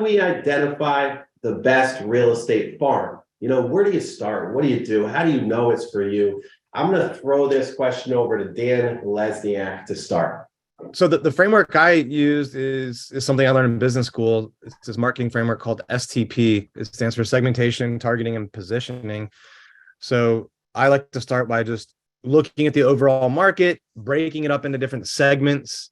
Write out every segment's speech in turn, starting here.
do we identify the best real estate farm? Where do you start? What do you do? How do you know it's for you? I'm going to throw this question over to Dan Lesniak to start. So the framework I use is something I learned in business school. It's this marketing framework called STP. It stands for segmentation, targeting, and positioning. So I like to start by just looking at the overall market, breaking it up into different segments,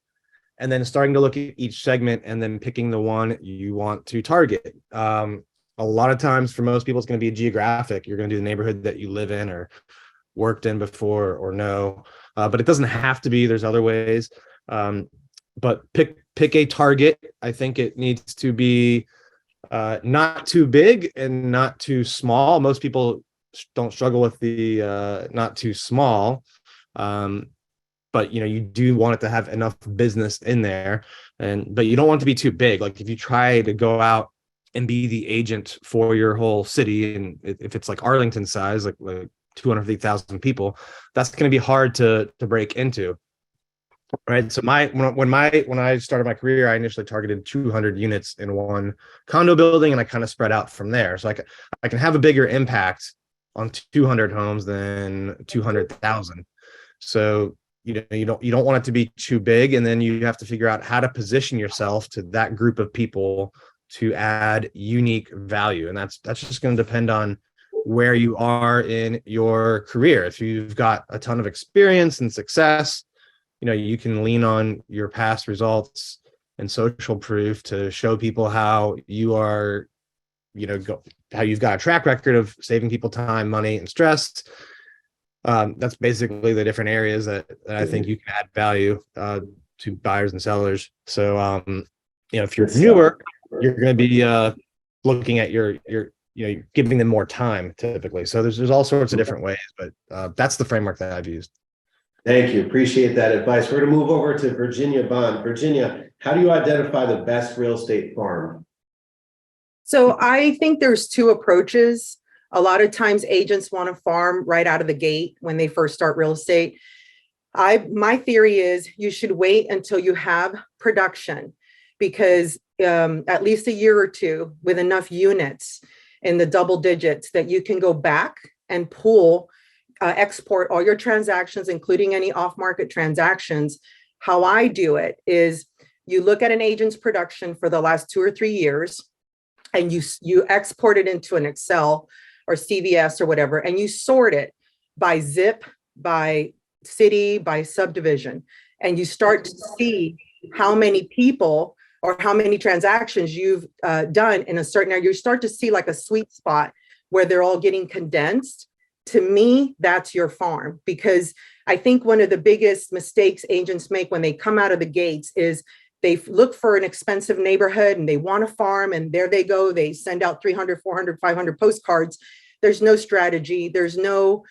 and then starting to look at each segment and then picking the one you want to target. A lot of times for most people, it's going to be geographic. You're going to do the neighborhood that you live in or worked in before or know, but it doesn't have to be. There's other ways. But pick a target. I think it needs to be not too big and not too small. Most people don't struggle with the not too small, but you do want it to have enough business in there, but you don't want it to be too big. Like if you try to go out and be the agent for your whole city, and if it's like Arlington size, like 250,000 people, that's going to be hard to break into. Right. So when I started my career, I initially targeted 200 units in one condo building, and I kind of spread out from there. So I can have a bigger impact on 200 homes than 200,000. So you don't want it to be too big, and then you have to figure out how to position yourself to that group of people to add unique value, and that's just going to depend on where you are in your career. If you've got a ton of experience and success, you can lean on your past results and social proof to show people how you are, how you've got a track record of saving people time, money, and stress. That's basically the different areas that I think you can add value to buyers and sellers. So, if you're newer, you're going to be looking at your giving them more time typically. So there's all sorts of different ways, but that's the framework that I've used. Thank you. Appreciate that advice. We're going to move over to Virginia Bond. Virginia, how do you identify the best real estate farm? So I think there's two approaches. A lot of times agents want to farm right out of the gate when they first start real estate. My theory is you should wait until you have production, because at least a year or two with enough units in the double digits that you can go back and export all your transactions, including any off-market transactions. How I do it is you look at an agent's production for the last 2 or 3 years, and you export it into an Excel or CVS or whatever, and you sort it by zip, by city, by subdivision, and you start to see how many people or how many transactions you've done in a certain area. You start to see like a sweet spot where they're all getting condensed. To me, that's your farm, because I think one of the biggest mistakes agents make when they come out of the gates is they look for an expensive neighborhood and they want to farm, and there they go. They send out 300, 400, 500 postcards. There's no strategy. There's no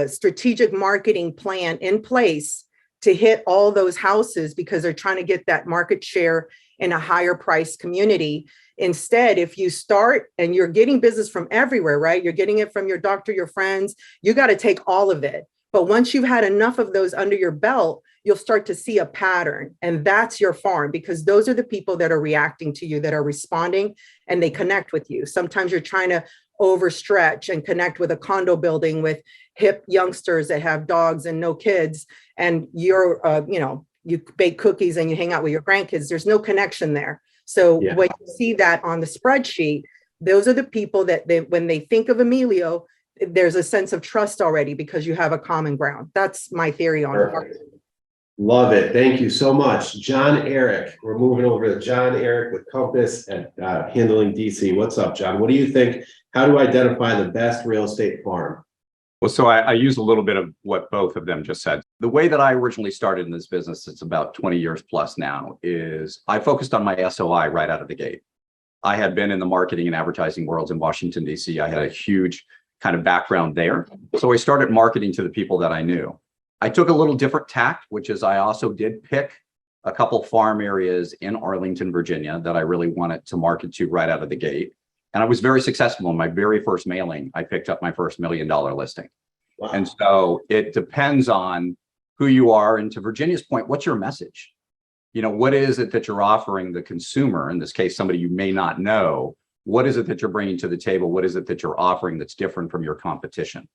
strategic marketing plan in place to hit all those houses, because they're trying to get that market share in a higher price community. Instead, if you start and you're getting business from everywhere, right? You're getting it from your doctor, your friends, you got to take all of it. But once you've had enough of those under your belt, you'll start to see a pattern, and that's your farm, because those are the people that are reacting to you, that are responding, and they connect with you. Sometimes you're trying to overstretch and connect with a condo building with hip youngsters that have dogs and no kids, and you're, you bake cookies and you hang out with your grandkids. There's no connection there. So when you see that on the spreadsheet, those are the people that when they think of Emilio, there's a sense of trust already because you have a common ground. That's my theory on it. Love it. Thank you so much. John Eric. We're moving over to John Eric with Compass and handling DC. What's up, John? What do you think? How do I identify the best real estate farm? Well, so I use a little bit of what both of them just said. The way that I originally started in this business, it's about 20 years plus now, is I focused on my SOI right out of the gate. I had been in the marketing and advertising worlds in Washington, D.C. I had a huge kind of background there. So I started marketing to the people that I knew. I took a little different tact, which is I also did pick a couple farm areas in Arlington, Virginia that I really wanted to market to right out of the gate. And I was very successful in my very first mailing. I picked up my first $1 million listing. Wow. And so it depends on who you are. And to Virginia's point, what's your message? what is it that you're offering the consumer, in this case, somebody you may not know? What is it that you're bringing to the table? What is it that you're offering that's different from your competition?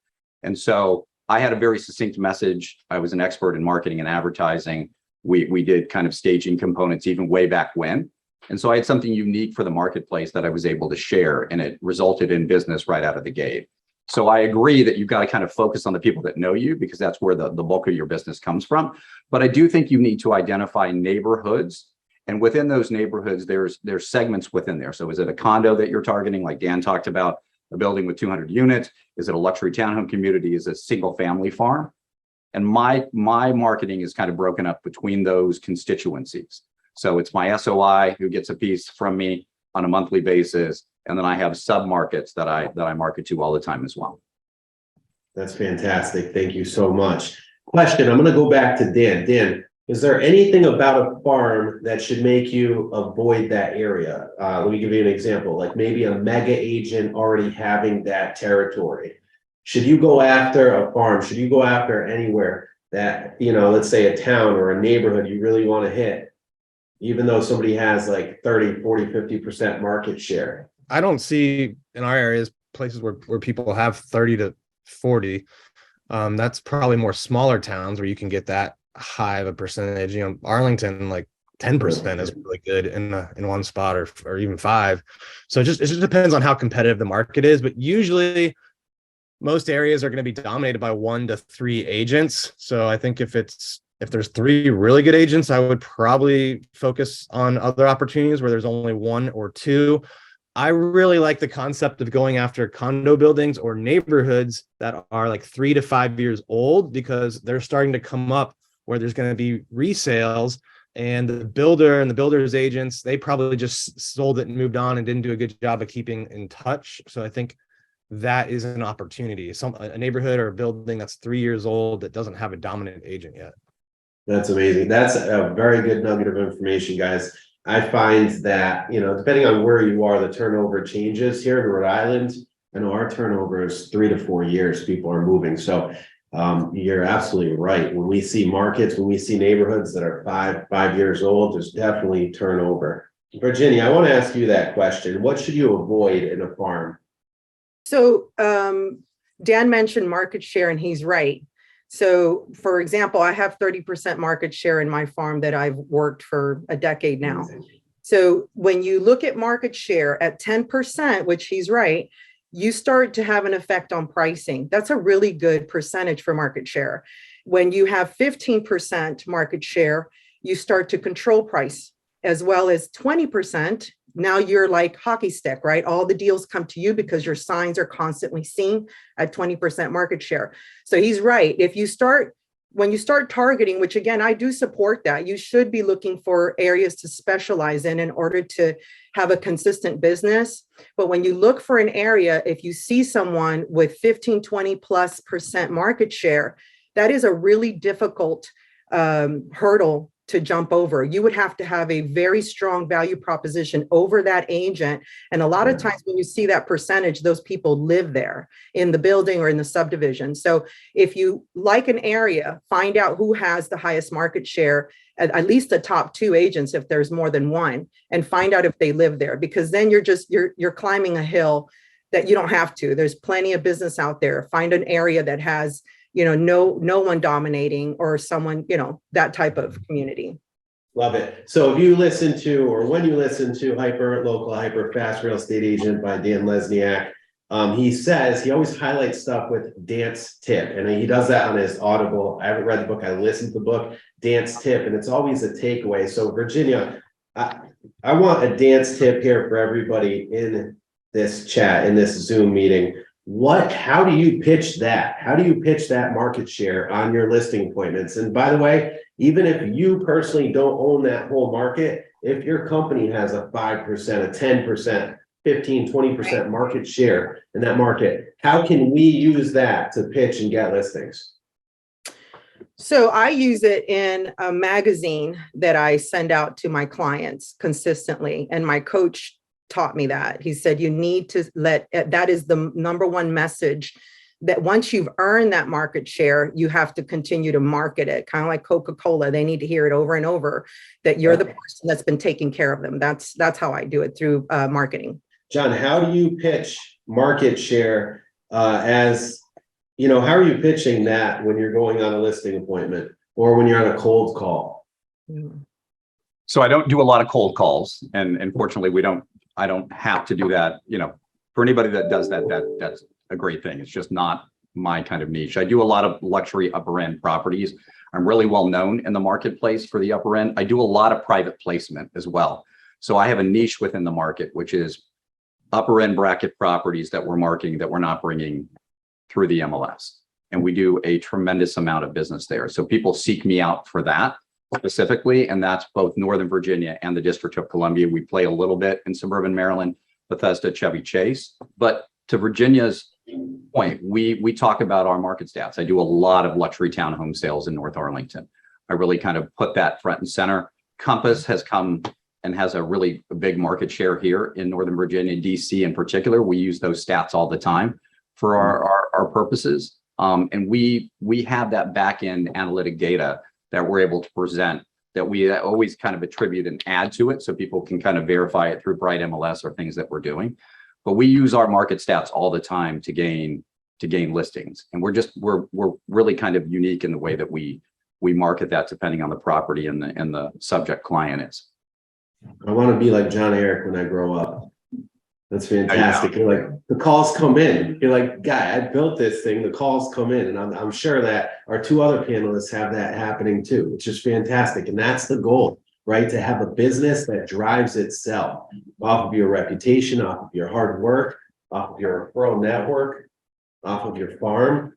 And so I had a very succinct message. I was an expert in marketing and advertising. We did kind of staging components even way back when. And so I had something unique for the marketplace that I was able to share, and it resulted in business right out of the gate. So I agree that you've got to kind of focus on the people that know you, because that's where the bulk of your business comes from. But I do think you need to identify neighborhoods. And within those neighborhoods, there's segments within there. So is it a condo that you're targeting, like Dan talked about, a building with 200 units? Is it a luxury townhome community? Is it a single family farm? And my marketing is kind of broken up between those constituencies. So it's my SOI who gets a piece from me on a monthly basis. And then I have sub-markets that I market to all the time as well. That's fantastic. Thank you so much. Question, I'm going to go back to Dan. Dan, is there anything about a farm that should make you avoid that area? Let me give you an example, like maybe a mega agent already having that territory. Should you go after a farm? Should you go after anywhere that, let's say a town or a neighborhood you really want to hit, even though somebody has like 30, 40, 50% market share? I don't see in our areas places where people have 30 to 40. That's probably more smaller towns where you can get that high of a percentage. Arlington, like 10% is really good in one spot, or even 5. So it just depends on how competitive the market is. But usually most areas are going to be dominated by 1 to 3 agents. So I think if there's 3 really good agents, I would probably focus on other opportunities where there's only 1 or 2. I really like the concept of going after condo buildings or neighborhoods that are like 3 to 5 years old, because they're starting to come up where there's going to be resales, and the builder and the builder's agents, they probably just sold it and moved on and didn't do a good job of keeping in touch. So I think that is an opportunity. A neighborhood or a building that's 3 years old that doesn't have a dominant agent yet. That's amazing. That's a very good nugget of information, guys. I find that, depending on where you are, the turnover changes. Here in Rhode Island, I know our turnover is 3 to 4 years. People are moving. So you're absolutely right. When we see markets, when we see neighborhoods that are 5 years old, there's definitely turnover. Virginia, I want to ask you that question. What should you avoid in a farm? So Dan mentioned market share, and he's right. So, for example, I have 30% market share in my farm that I've worked for a decade now. So when you look at market share at 10%, which he's right, you start to have an effect on pricing. That's a really good percentage for market share. When you have 15% market share, you start to control price, as well as 20%. Now you're like hockey stick, right? All the deals come to you because your signs are constantly seen at 20% market share. So he's right. When you start targeting, which again, I do support that, you should be looking for areas to specialize in order to have a consistent business. But when you look for an area, if you see someone with 15, 20+% market share, that is a really difficult hurdle to jump over. You would have to have a very strong value proposition over that agent. And a lot of times when you see that percentage, those people live there in the building or in the subdivision. So if you like an area, find out who has the highest market share, at least the top 2 agents, if there's more than one, and find out if they live there, because then you're climbing a hill that you don't have to. There's plenty of business out there. Find an area that has no one dominating, or someone, that type of community. Love it. So if you listen to, or when you listen to Hyper Local, Hyper Fast Real Estate Agent by Dan Lesniak, he says he always highlights stuff with dance tip, and he does that on his Audible. I haven't read the book. I listened to the book, dance tip, and it's always a takeaway. So Virginia, I want a dance tip here for everybody in this chat, in this Zoom meeting. How do you pitch that? How do you pitch that market share on your listing appointments? And by the way, even if you personally don't own that whole market, if your company has a 5%, a 10%, 15, 20% market share in that market, how can we use that to pitch and get listings? So I use it in a magazine that I send out to my clients consistently. And my coach taught me that. He said, you need to that is the number one message that once you've earned that market share, you have to continue to market it, kind of like Coca-Cola. They need to hear it over and over that you're the person that's been taking care of them. That's how I do it, through marketing. John, how do you pitch market share as, you know, how are you pitching that when you're going on a listing appointment or when you're on a cold call? So I don't do a lot of cold calls, and fortunately I don't have to do that. You know, for anybody that does that, that's a great thing. It's just not my kind of niche. I do a lot of luxury upper end properties. I'm really well known in the marketplace for the upper end. I do a lot of private placement as well. So I have a niche within the market, which is upper end bracket properties that we're marketing that we're not bringing through the MLS. And we do a tremendous amount of business there. So people seek me out for that specifically, and that's both Northern Virginia and the District of Columbia. We play a little bit in suburban Maryland, Bethesda, Chevy Chase. But to Virginia's point, we talk about our market stats. I do a lot of luxury townhome sales in North Arlington. I really kind of put that front and center. Compass has come and has a really big market share here in Northern Virginia, DC in particular. We use those stats all the time for our purposes. And we have that back end analytic data that we're able to present, that we always kind of attribute and add to it so people can kind of verify it through Bright MLS or things that we're doing. But we use our market stats all the time to gain listings. And we're really kind of unique in the way that we market that depending on the property and the subject client is. I want to be like John Eric when I grow up. That's fantastic. You're like, the calls come in. You're like, guy, I built this thing. The calls come in. And I'm sure that our two other panelists have that happening too, which is fantastic. And that's the goal, right? To have a business that drives itself off of your reputation, off of your hard work, off of your referral network, off of your farm.